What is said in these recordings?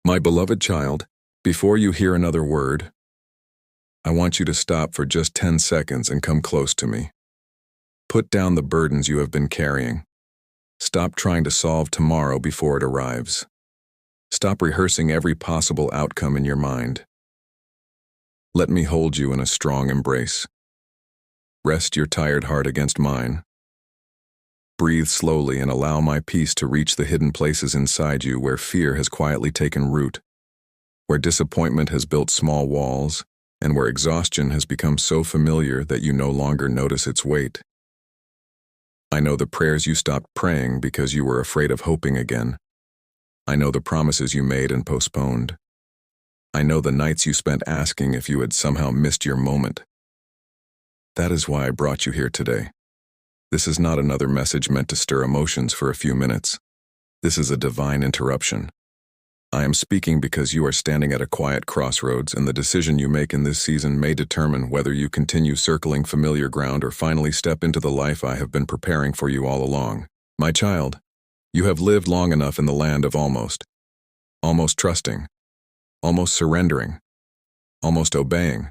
My beloved child, before you hear another word, I want you to stop for just 10 seconds and come close to me. Put down the burdens you have been carrying. Stop trying to solve tomorrow before it arrives. Stop rehearsing every possible outcome in your mind. Let me hold you in a strong embrace. Rest your tired heart against mine. Breathe slowly and allow my peace to reach the hidden places inside you where fear has quietly taken root, where disappointment has built small walls, and where exhaustion has become so familiar that you no longer notice its weight. I know the prayers you stopped praying because you were afraid of hoping again. I know the promises you made and postponed. I know the nights you spent asking if you had somehow missed your moment. That is why I brought you here today. This is not another message meant to stir emotions for a few minutes. This is a divine interruption. I am speaking because you are standing at a quiet crossroads, and the decision you make in this season may determine whether you continue circling familiar ground or finally step into the life I have been preparing for you all along. My child, you have lived long enough in the land of almost trusting, almost surrendering, almost obeying,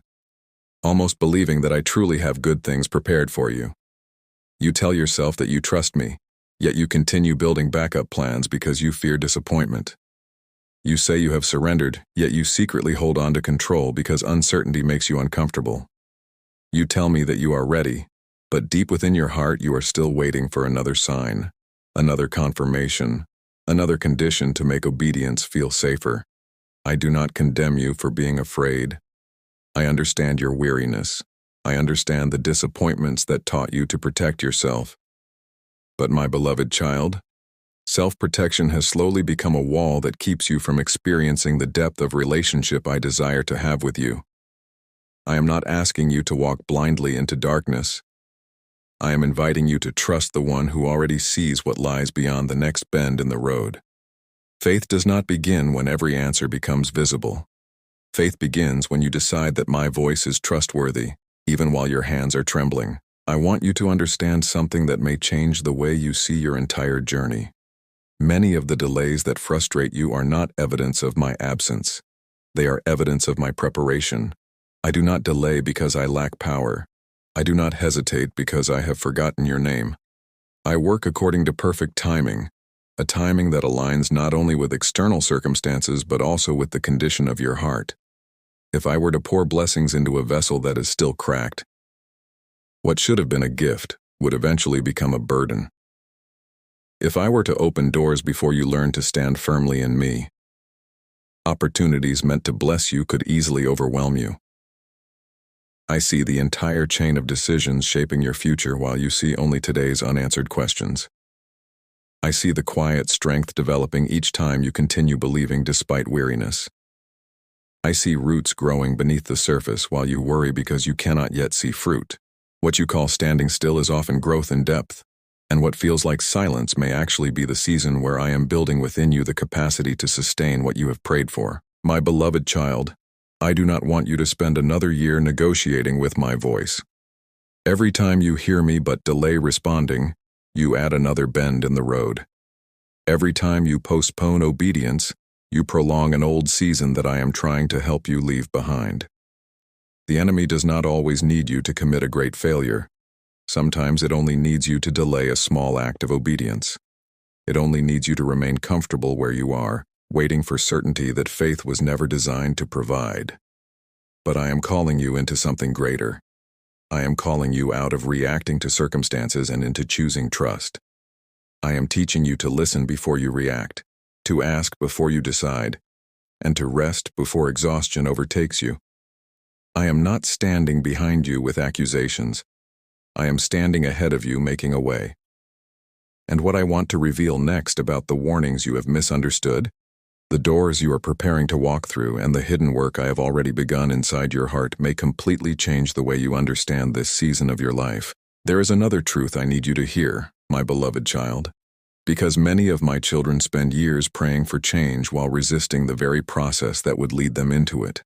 almost believing that I truly have good things prepared for you. You tell yourself that you trust me, yet you continue building backup plans because you fear disappointment. You say you have surrendered, yet you secretly hold on to control because uncertainty makes you uncomfortable. You tell me that you are ready, but deep within your heart you are still waiting for another sign, another confirmation, another condition to make obedience feel safer. I do not condemn you for being afraid. I understand your weariness. I understand the disappointments that taught you to protect yourself. But my beloved child, self-protection has slowly become a wall that keeps you from experiencing the depth of relationship I desire to have with you. I am not asking you to walk blindly into darkness. I am inviting you to trust the one who already sees what lies beyond the next bend in the road. Faith does not begin when every answer becomes visible. Faith begins when you decide that my voice is trustworthy, even while your hands are trembling. I want you to understand something that may change the way you see your entire journey. Many of the delays that frustrate you are not evidence of my absence. They are evidence of my preparation. I do not delay because I lack power. I do not hesitate because I have forgotten your name. I work according to perfect timing, a timing that aligns not only with external circumstances but also with the condition of your heart. If I were to pour blessings into a vessel that is still cracked, what should have been a gift would eventually become a burden. If I were to open doors before you learn to stand firmly in me, opportunities meant to bless you could easily overwhelm you. I see the entire chain of decisions shaping your future while you see only today's unanswered questions. I see the quiet strength developing each time you continue believing despite weariness. I see roots growing beneath the surface while you worry because you cannot yet see fruit. What you call standing still is often growth in depth, and what feels like silence may actually be the season where I am building within you the capacity to sustain what you have prayed for. My beloved child, I do not want you to spend another year negotiating with my voice. Every time you hear me but delay responding, you add another bend in the road. Every time you postpone obedience, you prolong an old season that I am trying to help you leave behind. The enemy does not always need you to commit a great failure. Sometimes it only needs you to delay a small act of obedience. It only needs you to remain comfortable where you are, waiting for certainty that faith was never designed to provide. But I am calling you into something greater. I am calling you out of reacting to circumstances and into choosing trust. I am teaching you to listen before you react, to ask before you decide, and to rest before exhaustion overtakes you. I am not standing behind you with accusations. I am standing ahead of you making a way. And what I want to reveal next about the warnings you have misunderstood, the doors you are preparing to walk through, and the hidden work I have already begun inside your heart may completely change the way you understand this season of your life. There is another truth I need you to hear, my beloved child. Because many of my children spend years praying for change while resisting the very process that would lead them into it.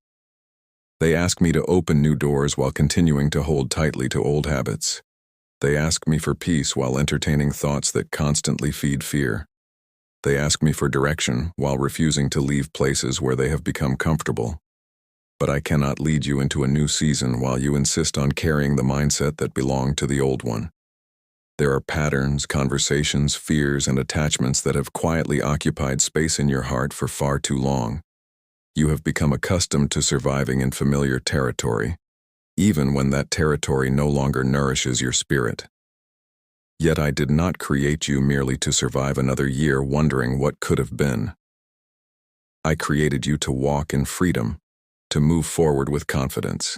They ask me to open new doors while continuing to hold tightly to old habits. They ask me for peace while entertaining thoughts that constantly feed fear. They ask me for direction while refusing to leave places where they have become comfortable. But I cannot lead you into a new season while you insist on carrying the mindset that belonged to the old one. There are patterns, conversations, fears, and attachments that have quietly occupied space in your heart for far too long. You have become accustomed to surviving in familiar territory, even when that territory no longer nourishes your spirit. Yet I did not create you merely to survive another year wondering what could have been. I created you to walk in freedom, to move forward with confidence,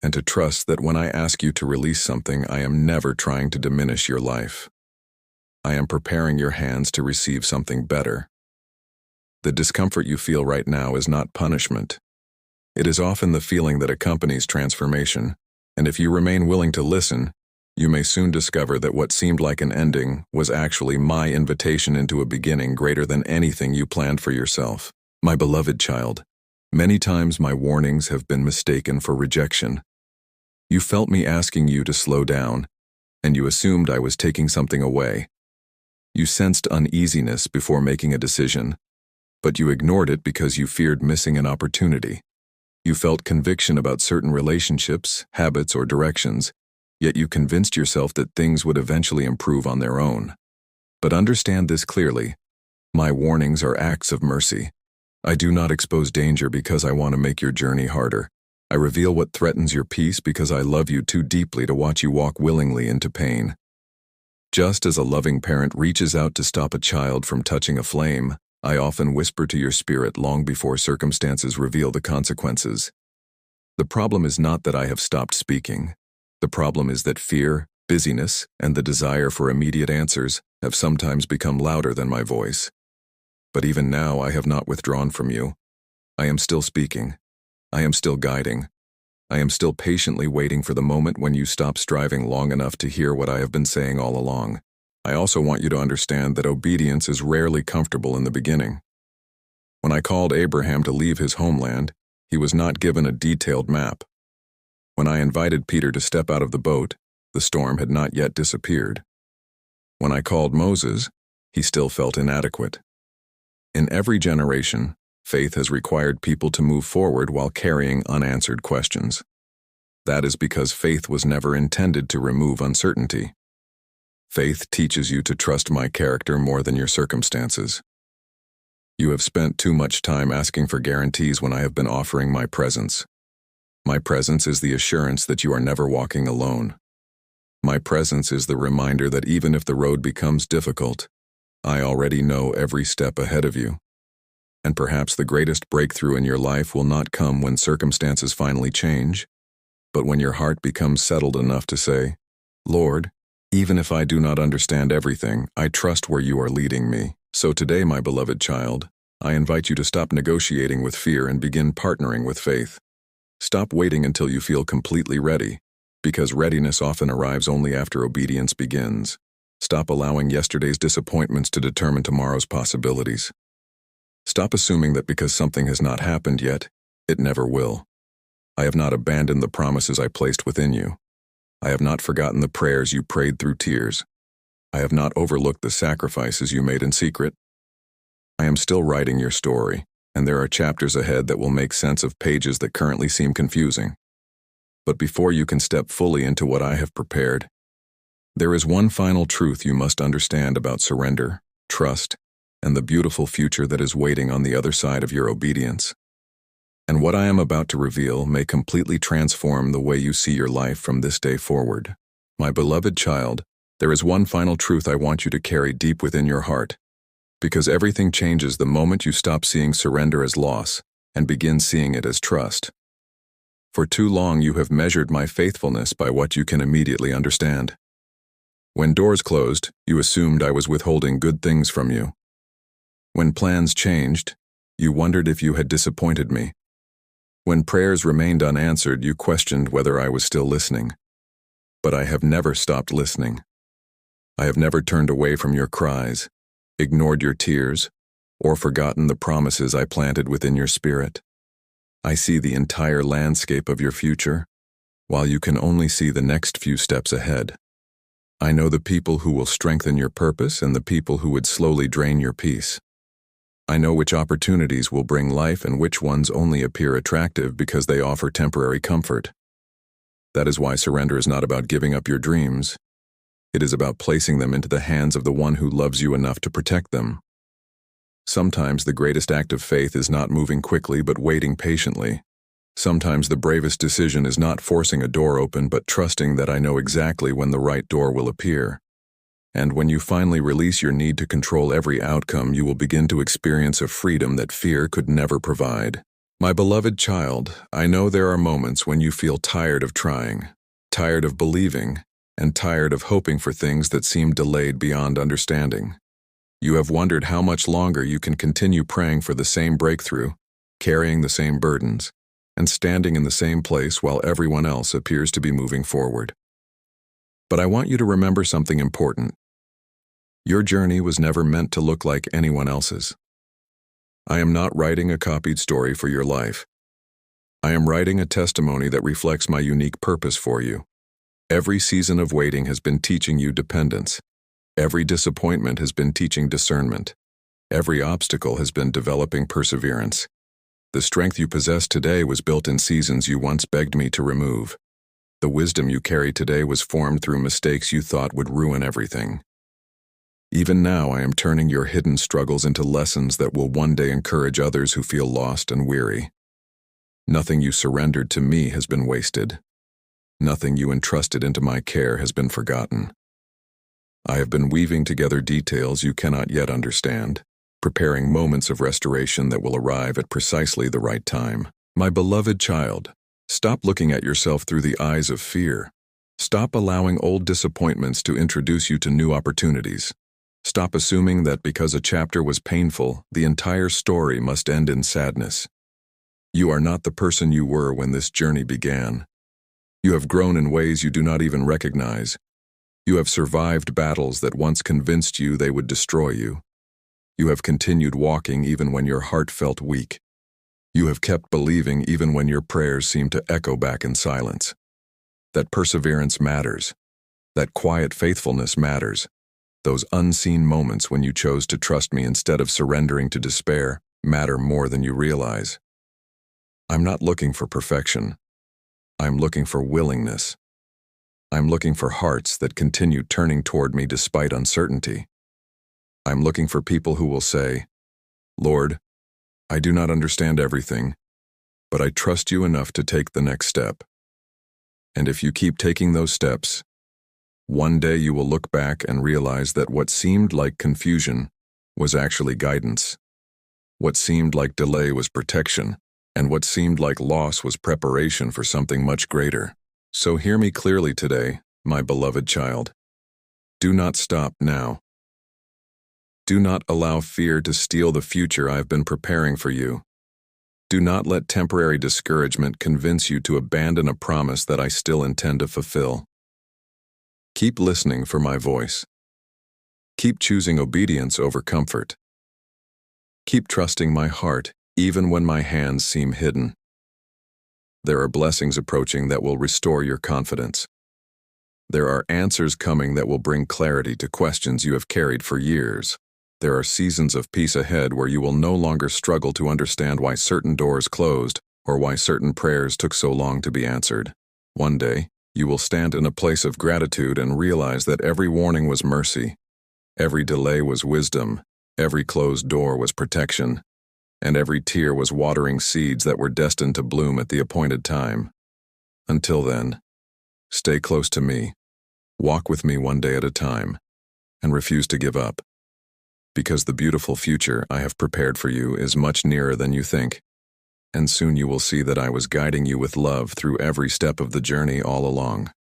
and to trust that when I ask you to release something, I am never trying to diminish your life. I am preparing your hands to receive something better. The discomfort you feel right now is not punishment. It is often the feeling that accompanies transformation, and if you remain willing to listen, you may soon discover that what seemed like an ending was actually my invitation into a beginning greater than anything you planned for yourself. My beloved child, many times my warnings have been mistaken for rejection. You felt me asking you to slow down, and you assumed I was taking something away. You sensed uneasiness before making a decision, but you ignored it because you feared missing an opportunity. You felt conviction about certain relationships, habits, or directions, yet you convinced yourself that things would eventually improve on their own. But understand this clearly. My warnings are acts of mercy. I do not expose danger because I want to make your journey harder. I reveal what threatens your peace because I love you too deeply to watch you walk willingly into pain. Just as a loving parent reaches out to stop a child from touching a flame, I often whisper to your spirit long before circumstances reveal the consequences. The problem is not that I have stopped speaking. The problem is that fear, busyness, and the desire for immediate answers have sometimes become louder than my voice. But even now, I have not withdrawn from you. I am still speaking. I am still guiding. I am still patiently waiting for the moment when you stop striving long enough to hear what I have been saying all along. I also want you to understand that obedience is rarely comfortable in the beginning. When I called Abraham to leave his homeland, he was not given a detailed map. When I invited Peter to step out of the boat, the storm had not yet disappeared. When I called Moses, he still felt inadequate. In every generation, faith has required people to move forward while carrying unanswered questions. That is because faith was never intended to remove uncertainty. Faith teaches you to trust my character more than your circumstances. You have spent too much time asking for guarantees when I have been offering my presence. My presence is the assurance that you are never walking alone. My presence is the reminder that even if the road becomes difficult, I already know every step ahead of you. And perhaps the greatest breakthrough in your life will not come when circumstances finally change, but when your heart becomes settled enough to say, Lord, even if I do not understand everything, I trust where you are leading me. So today, my beloved child, I invite you to stop negotiating with fear and begin partnering with faith. Stop waiting until you feel completely ready, because readiness often arrives only after obedience begins. Stop allowing yesterday's disappointments to determine tomorrow's possibilities. Stop assuming that because something has not happened yet, it never will. I have not abandoned the promises I placed within you. I have not forgotten the prayers you prayed through tears. I have not overlooked the sacrifices you made in secret. I am still writing your story, and there are chapters ahead that will make sense of pages that currently seem confusing. But before you can step fully into what I have prepared, there is one final truth you must understand about surrender, trust, and the beautiful future that is waiting on the other side of your obedience. And what I am about to reveal may completely transform the way you see your life from this day forward. My beloved child, there is one final truth I want you to carry deep within your heart, because everything changes the moment you stop seeing surrender as loss and begin seeing it as trust. For too long you have measured my faithfulness by what you can immediately understand. When doors closed, you assumed I was withholding good things from you. When plans changed, you wondered if you had disappointed me. When prayers remained unanswered, you questioned whether I was still listening. But I have never stopped listening. I have never turned away from your cries, ignored your tears, or forgotten the promises I planted within your spirit. I see the entire landscape of your future, while you can only see the next few steps ahead. I know the people who will strengthen your purpose and the people who would slowly drain your peace. I know which opportunities will bring life and which ones only appear attractive because they offer temporary comfort. That is why surrender is not about giving up your dreams. It is about placing them into the hands of the one who loves you enough to protect them. Sometimes the greatest act of faith is not moving quickly but waiting patiently. Sometimes the bravest decision is not forcing a door open but trusting that I know exactly when the right door will appear. And when you finally release your need to control every outcome, you will begin to experience a freedom that fear could never provide. My beloved child, I know there are moments when you feel tired of trying, tired of believing, and tired of hoping for things that seem delayed beyond understanding. You have wondered how much longer you can continue praying for the same breakthrough, carrying the same burdens, and standing in the same place while everyone else appears to be moving forward. But I want you to remember something important. Your journey was never meant to look like anyone else's. I am not writing a copied story for your life. I am writing a testimony that reflects my unique purpose for you. Every season of waiting has been teaching you dependence. Every disappointment has been teaching discernment. Every obstacle has been developing perseverance. The strength you possess today was built in seasons you once begged me to remove. The wisdom you carry today was formed through mistakes you thought would ruin everything. Even now, I am turning your hidden struggles into lessons that will one day encourage others who feel lost and weary. Nothing you surrendered to me has been wasted. Nothing you entrusted into my care has been forgotten. I have been weaving together details you cannot yet understand, preparing moments of restoration that will arrive at precisely the right time. My beloved child, stop looking at yourself through the eyes of fear. Stop allowing old disappointments to introduce you to new opportunities. Stop assuming that because a chapter was painful, the entire story must end in sadness. You are not the person you were when this journey began. You have grown in ways you do not even recognize. You have survived battles that once convinced you they would destroy you. You have continued walking even when your heart felt weak. You have kept believing even when your prayers seemed to echo back in silence. That perseverance matters. That quiet faithfulness matters. Those unseen moments when you chose to trust me instead of surrendering to despair matter more than you realize. I'm not looking for perfection. I'm looking for willingness. I'm looking for hearts that continue turning toward me despite uncertainty. I'm looking for people who will say, Lord, I do not understand everything, but I trust you enough to take the next step. And if you keep taking those steps, one day you will look back and realize that what seemed like confusion was actually guidance. What seemed like delay was protection, and what seemed like loss was preparation for something much greater. So hear me clearly today, my beloved child. Do not stop now. Do not allow fear to steal the future I've been preparing for you. Do not let temporary discouragement convince you to abandon a promise that I still intend to fulfill. Keep listening for my voice. Keep choosing obedience over comfort. Keep trusting my heart, even when my hands seem hidden. There are blessings approaching that will restore your confidence. There are answers coming that will bring clarity to questions you have carried for years. There are seasons of peace ahead where you will no longer struggle to understand why certain doors closed or why certain prayers took so long to be answered. One day, you will stand in a place of gratitude and realize that every warning was mercy, every delay was wisdom, every closed door was protection, and every tear was watering seeds that were destined to bloom at the appointed time. Until then, stay close to me, walk with me one day at a time, and refuse to give up. Because the beautiful future I have prepared for you is much nearer than you think, and soon you will see that I was guiding you with love through every step of the journey all along.